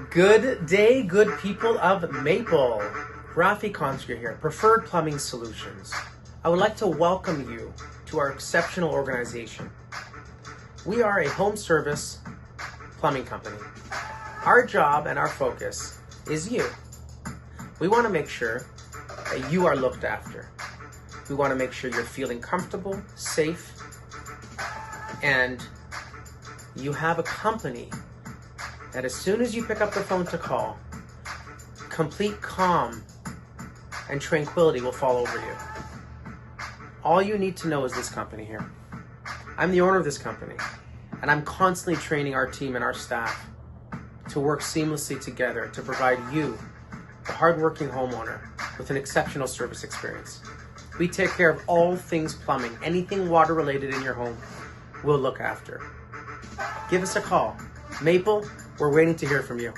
Good day, good people of Maple. Rafi Conscript here, Preferred Plumbing Solutions. I would like to welcome you to our exceptional organization. We are a home service plumbing company. Our job and our focus is you. We want to make sure that you are looked after. We want to make sure you're feeling comfortable, safe, and you have a company that as soon as you pick up the phone to call, complete calm and tranquility will fall over you. All you need to know is this company here. I'm the owner of this company, and I'm constantly training our team and our staff to work seamlessly together to provide you, the hardworking homeowner, with an exceptional service experience. We take care of all things plumbing. Anything water related in your home, we'll look after. Give us a call. Maple, we're waiting to hear from you.